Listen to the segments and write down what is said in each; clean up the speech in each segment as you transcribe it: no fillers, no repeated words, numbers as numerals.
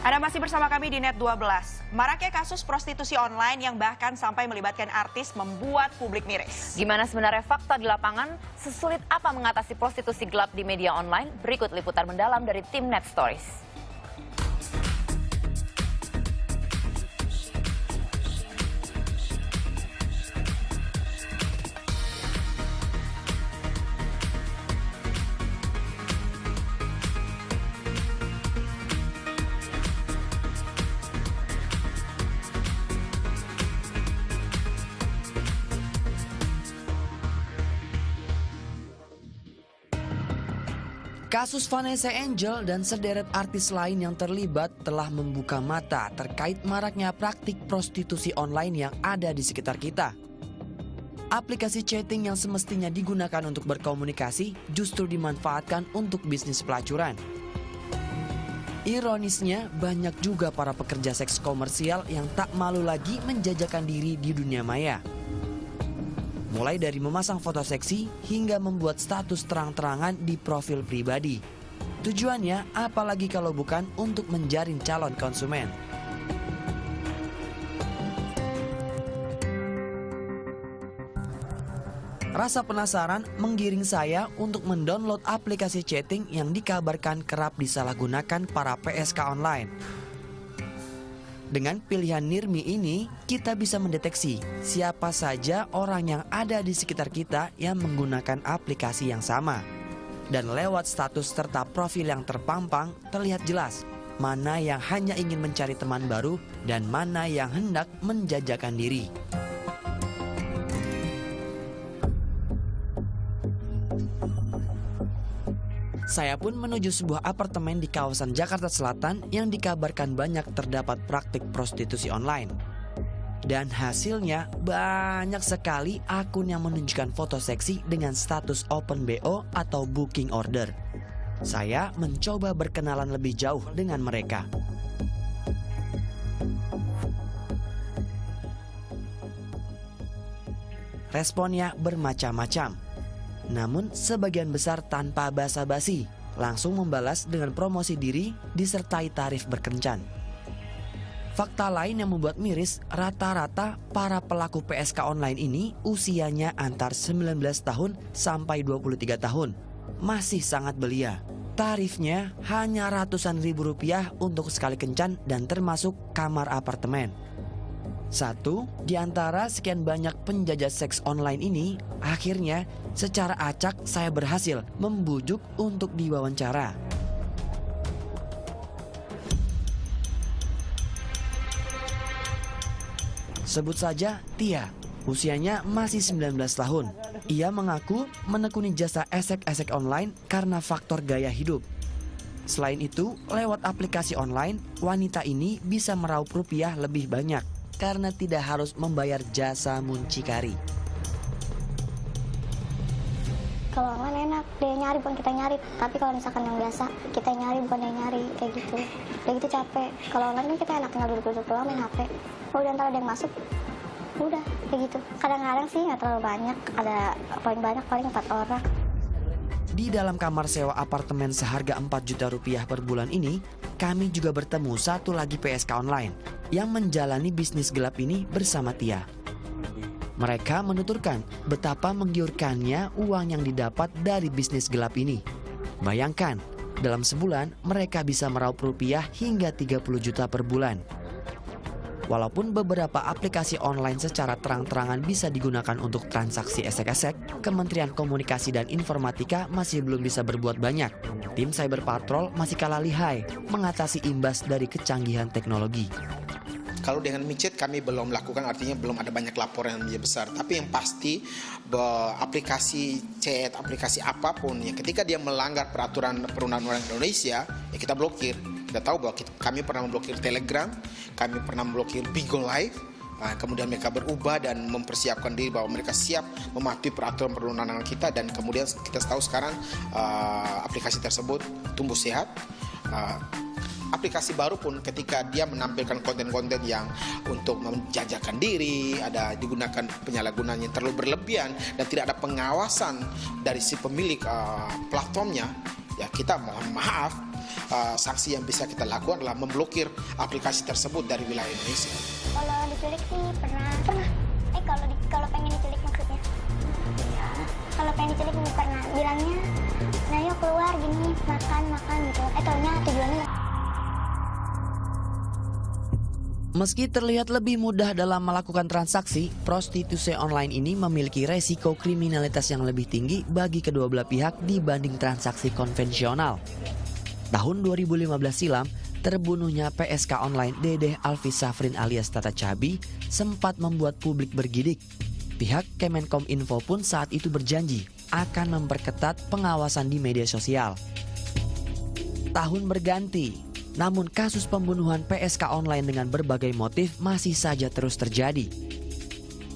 Anda masih bersama kami di Net 12. Maraknya kasus prostitusi online yang bahkan sampai melibatkan artis membuat publik miris. Gimana sebenarnya fakta di lapangan? Sesulit apa mengatasi prostitusi gelap di media online? Berikut liputan mendalam dari tim Net Stories. Kasus Vanessa Angel dan sederet artis lain yang terlibat telah membuka mata terkait maraknya praktik prostitusi online yang ada di sekitar kita. Aplikasi chatting yang semestinya digunakan untuk berkomunikasi justru dimanfaatkan untuk bisnis pelacuran. Ironisnya, banyak juga para pekerja seks komersial yang tak malu lagi menjajakan diri di dunia maya. Mulai dari memasang foto seksi hingga membuat status terang-terangan di profil pribadi. Tujuannya apalagi kalau bukan untuk menjaring calon konsumen. Rasa penasaran menggiring saya untuk mendownload aplikasi chatting yang dikabarkan kerap disalahgunakan para PSK online. Dengan pilihan Nirmi ini, kita bisa mendeteksi siapa saja orang yang ada di sekitar kita yang menggunakan aplikasi yang sama. Dan lewat status serta profil yang terpampang, terlihat jelas mana yang hanya ingin mencari teman baru dan mana yang hendak menjajakan diri. Saya pun menuju sebuah apartemen di kawasan Jakarta Selatan yang dikabarkan banyak terdapat praktik prostitusi online. Dan hasilnya banyak sekali akun yang menunjukkan foto seksi dengan status open BO atau booking order. Saya mencoba berkenalan lebih jauh dengan mereka. Responnya bermacam-macam. Namun sebagian besar tanpa basa-basi, langsung membalas dengan promosi diri disertai tarif berkencan. Fakta lain yang membuat miris, rata-rata para pelaku PSK online ini usianya antar 19 tahun sampai 23 tahun. Masih sangat belia. Tarifnya hanya ratusan ribu rupiah untuk sekali kencan dan termasuk kamar apartemen. Satu di antara sekian banyak penjajah seks online ini, akhirnya secara acak saya berhasil membujuk untuk diwawancara. Sebut saja Tia, usianya masih 19 tahun. Ia mengaku menekuni jasa esek-esek online karena faktor gaya hidup. Selain itu, lewat aplikasi online, wanita ini bisa meraup rupiah lebih banyak karena tidak harus membayar jasa muncikari. Kalau online enak, dia nyari bukan kita nyari. Tapi kalau misalkan yang biasa, kita nyari bukan dia nyari, kayak gitu. Udah gitu capek. Kalau online kan kita enak tinggal duduk-duduk doang main HP. Udah ntar ada yang masuk, udah kayak gitu. Kadang-kadang sih nggak terlalu banyak, ada paling banyak paling 4 orang. Di dalam kamar sewa apartemen seharga 4 juta rupiah per bulan ini, kami juga bertemu satu lagi PSK online yang menjalani bisnis gelap ini bersama Tia. Mereka menuturkan betapa menggiurkannya uang yang didapat dari bisnis gelap ini. Bayangkan, dalam sebulan mereka bisa meraup rupiah hingga 30 juta per bulan. Walaupun beberapa aplikasi online secara terang-terangan bisa digunakan untuk transaksi esek-esek, Kementerian Komunikasi dan Informatika masih belum bisa berbuat banyak. Tim Cyber Patrol masih kalah lihai mengatasi imbas dari kecanggihan teknologi. Kalau dengan micet kami belum melakukan, artinya belum ada banyak laporan yang besar. Tapi yang pasti aplikasi chat, aplikasi apapun ya ketika dia melanggar peraturan perundang-undangan Indonesia, ya kita blokir. Kita tahu bahwa kami pernah memblokir Telegram, kami pernah memblokir Bigo Live. Kemudian mereka berubah dan mempersiapkan diri bahwa mereka siap mematuhi peraturan perundang-undangan kita, dan kemudian kita tahu sekarang aplikasi tersebut tumbuh sehat. Aplikasi baru pun ketika dia menampilkan konten-konten yang untuk menjajakan diri, ada digunakan penyalahgunaan yang terlalu berlebihan dan tidak ada pengawasan dari si pemilik platformnya, ya kita mohon maaf sanksi yang bisa kita lakukan adalah memblokir aplikasi tersebut dari wilayah Indonesia. Kalau diculik sih pernah. Kalau pengen diculik maksudnya. Ya. Kalau pengen diculik pernah. Bilangnya, nah yuk keluar gini, makan gitu. Taunya tujuannya. Meski terlihat lebih mudah dalam melakukan transaksi, prostitusi online ini memiliki resiko kriminalitas yang lebih tinggi bagi kedua belah pihak dibanding transaksi konvensional. Tahun 2015 silam, terbunuhnya PSK online Dedeh Alfi Safrin alias Tata Cabi sempat membuat publik bergidik. Pihak Kemenkominfo pun saat itu berjanji akan memperketat pengawasan di media sosial. Tahun berganti, namun kasus pembunuhan PSK online dengan berbagai motif masih saja terus terjadi.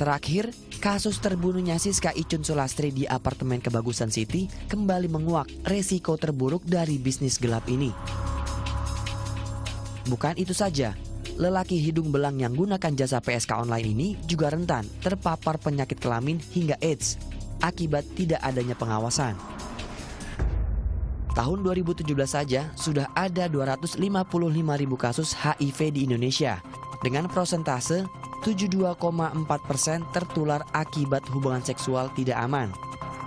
Terakhir, kasus terbunuhnya Siska Icun Sulastri di apartemen Kebagusan City kembali menguak resiko terburuk dari bisnis gelap ini. Bukan itu saja, lelaki hidung belang yang gunakan jasa PSK online ini juga rentan terpapar penyakit kelamin hingga AIDS akibat tidak adanya pengawasan. Tahun 2017 saja sudah ada 255.000 kasus HIV di Indonesia dengan persentase 72,4% tertular akibat hubungan seksual tidak aman.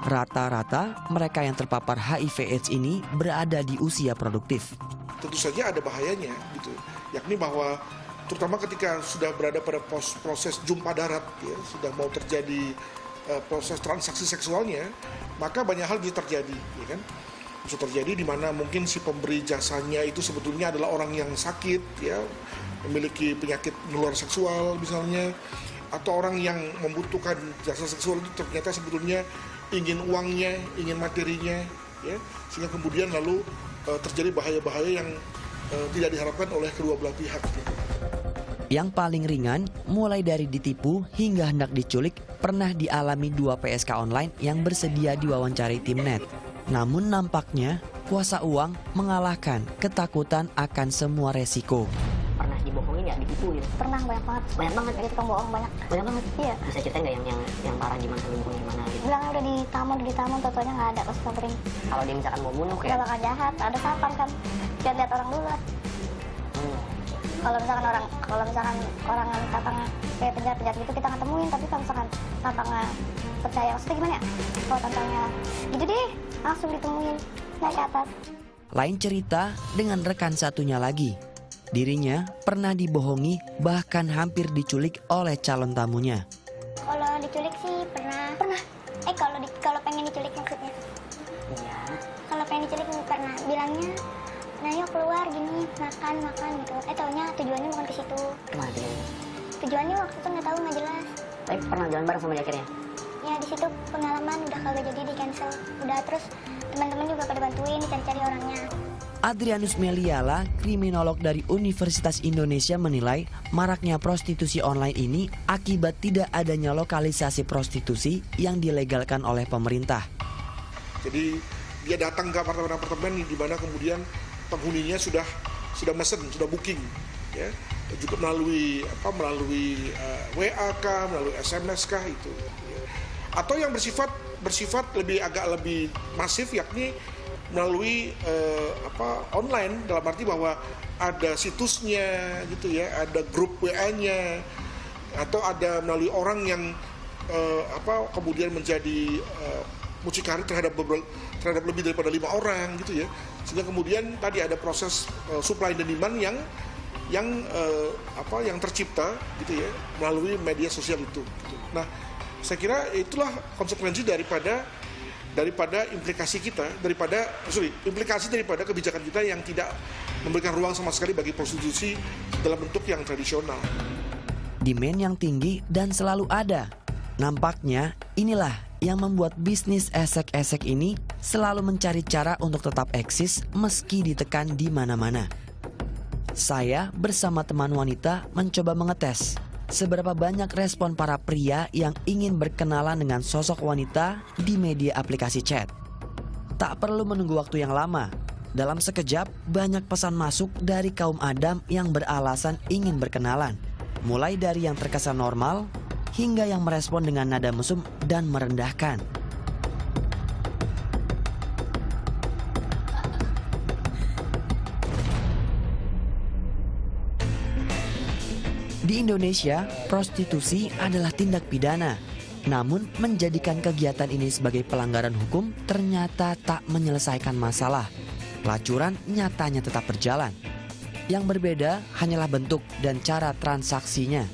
Rata-rata mereka yang terpapar HIV/AIDS ini berada di usia produktif. Tentu saja ada bahayanya gitu, yakni bahwa terutama ketika sudah berada pada proses jumpa darat, ya, sudah mau terjadi proses transaksi seksualnya, maka banyak hal bisa terjadi, ya kan? Bisa terjadi di mana mungkin si pemberi jasanya itu sebetulnya adalah orang yang sakit, ya, memiliki penyakit menular seksual misalnya, atau orang yang membutuhkan jasa seksual itu ternyata sebetulnya ingin uangnya, ingin materinya, ya, sehingga kemudian lalu terjadi bahaya-bahaya yang tidak diharapkan oleh kedua belah pihak. Yang paling ringan, mulai dari ditipu hingga hendak diculik, pernah dialami 2 PSK online yang bersedia diwawancari Timnet. Namun nampaknya kuasa uang mengalahkan ketakutan akan semua resiko. Pernah dibohongin ya, ditipu gitu? Pernah, banyak banget. Banyak banget. Jadi tukang bohong banyak. Banyak banget. Iya. Bisa ceritain nggak yang parah gimana, selingkuh gimana gitu? Bilangnya udah ditamun, totonya nggak ada pas samperin. Kalau dia misalkan mau bunuh Nggak kayak, bakal jahat, ada sapam kan. Lihat orang dulu lah. Kalau misalkan orang yang tatang kayak penjahat gitu kita nggak temuin, tapi kalau misalkan tatangnya percaya, maksudnya gimana ya? Kalau tatangnya gitu deh, langsung ditemuin, naik ke atas. Lain cerita dengan rekan satunya lagi. Dirinya pernah dibohongi bahkan hampir diculik oleh calon tamunya. Kalau diculik sih pernah. Kalau pengen diculik maksudnya. iya, Kalau pengen diculik pernah. Bilangnya, nah yuk keluar gini, makan gitu. Taunya tujuannya bukan ke situ. kemana tuh? Tujuannya waktu itu nggak tahu, nggak jelas. Tapi pernah jalan bareng sama dia akhirnya? Ya di situ pengalaman udah kagak jadi, di cancel. Udah, terus teman-teman juga pada bantuin dicari-cari orangnya. Adrianus Meliala, kriminolog dari Universitas Indonesia menilai maraknya prostitusi online ini akibat tidak adanya lokalisasi prostitusi yang dilegalkan oleh pemerintah. Jadi dia datang ke apartemen-apartemen di mana kemudian penghuninya sudah mesen, sudah booking, ya, juga melalui WA kah, melalui SMS kah itu, ya. Atau yang bersifat agak lebih masif, yakni melalui online, dalam arti bahwa ada situsnya gitu ya, ada grup WA-nya, atau ada melalui orang yang kemudian menjadi mucikari terhadap lebih daripada 5 orang gitu ya, sehingga kemudian tadi ada proses supply dan demand yang tercipta gitu ya melalui media sosial itu gitu. Nah, saya kira itulah konsekuensi daripada implikasi daripada kebijakan kita yang tidak memberikan ruang sama sekali bagi prostitusi dalam bentuk yang tradisional. Demand yang tinggi dan selalu ada. Nampaknya inilah yang membuat bisnis esek-esek ini selalu mencari cara untuk tetap eksis meski ditekan di mana-mana. Saya bersama teman wanita mencoba mengetes seberapa banyak respon para pria yang ingin berkenalan dengan sosok wanita di media aplikasi chat. Tak perlu menunggu waktu yang lama. Dalam sekejap, banyak pesan masuk dari kaum Adam yang beralasan ingin berkenalan. Mulai dari yang terkesan normal, hingga yang merespon dengan nada mesum dan merendahkan. Di Indonesia, prostitusi adalah tindak pidana. Namun, menjadikan kegiatan ini sebagai pelanggaran hukum ternyata tak menyelesaikan masalah. Pelacuran nyatanya tetap berjalan. Yang berbeda hanyalah bentuk dan cara transaksinya.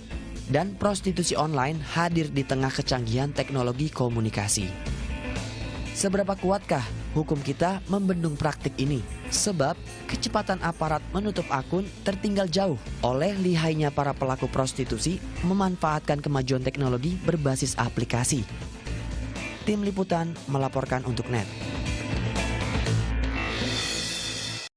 Dan prostitusi online hadir di tengah kecanggihan teknologi komunikasi. Seberapa kuatkah hukum kita membendung praktik ini? Sebab kecepatan aparat menutup akun tertinggal jauh oleh lihainya para pelaku prostitusi memanfaatkan kemajuan teknologi berbasis aplikasi. Tim Liputan melaporkan untuk NET.